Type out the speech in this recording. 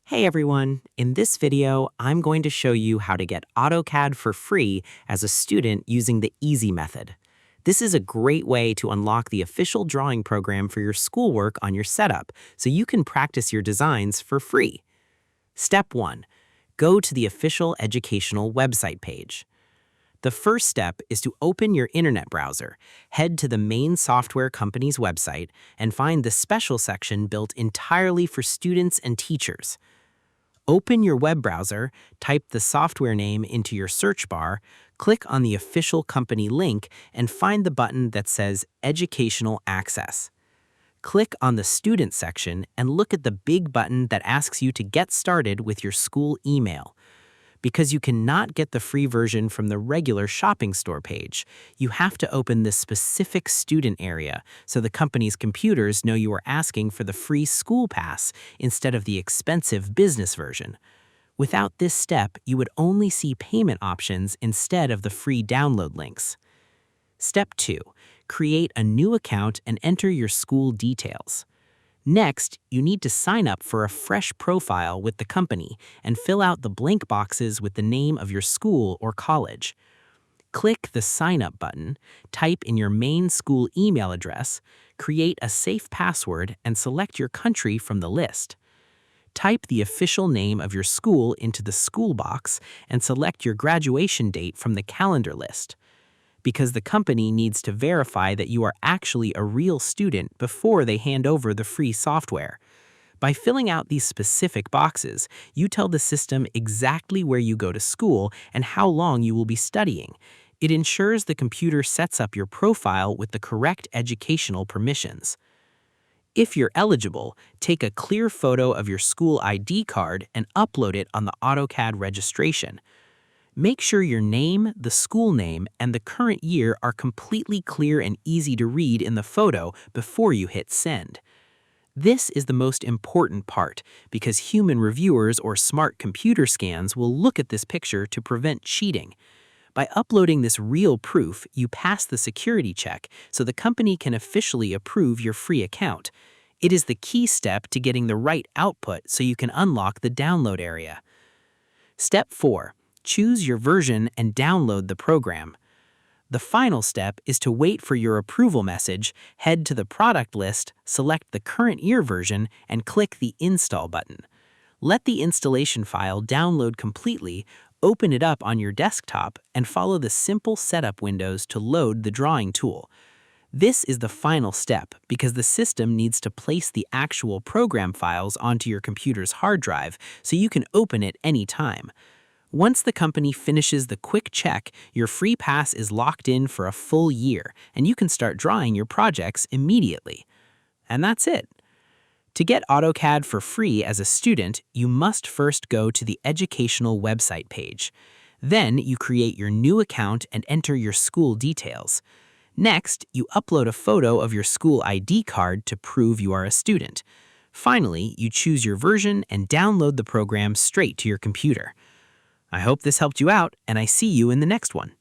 Hey everyone, in this video, I'm going to show you how to get AutoCAD for free as a student using the easy method. This is a great way to unlock the official drawing program for your schoolwork on your setup so you can practice your designs for free. Step 1. Go to the official educational website page. The first step is to open your internet browser, head to the main software company's website, and find the special section built entirely for students and teachers. Open your web browser, type the software name into your search bar, click on the official company link, and find the button that says Educational Access. Click on the Student section and look at the big button that asks you to get started with your school email. Because you cannot get the free version from the regular shopping store page, you have to open this specific student area so the company's computers know you are asking for the free school pass instead of the expensive business version. Without this step, you would only see payment options instead of the free download links. Step 2. Create a new account and enter your school details. Next, you need to sign up for a fresh profile with the company and fill out the blank boxes with the name of your school or college. Click the Sign Up button, type in your main school email address, create a safe password, and select your country from the list. Type the official name of your school into the school box and select your graduation date from the calendar list, because the company needs to verify that you are actually a real student before they hand over the free software. By filling out these specific boxes, you tell the system exactly where you go to school and how long you will be studying. It ensures the computer sets up your profile with the correct educational permissions. If you're eligible, take a clear photo of your school ID card and upload it on the AutoCAD registration. Make sure your name, the school name, and the current year are completely clear and easy to read in the photo before you hit send. This is the most important part because human reviewers or smart computer scans will look at this picture to prevent cheating. By uploading this real proof, you pass the security check so the company can officially approve your free account. It is the key step to getting the right output so you can unlock the download area. Step 4. Choose your version and download the program. The final step is to wait for your approval message, head to the product list, select the current year version, and click the Install button. Let the installation file download completely, open it up on your desktop, and follow the simple setup windows to load the drawing tool. This is the final step because the system needs to place the actual program files onto your computer's hard drive so you can open it anytime. Once the company finishes the quick check, your free pass is locked in for a full year, and you can start drawing your projects immediately. And that's it. To get AutoCAD for free as a student, you must first go to the educational website page. Then you create your new account and enter your school details. Next, you upload a photo of your school ID card to prove you are a student. Finally, you choose your version and download the program straight to your computer. I hope this helped you out, and I see you in the next one.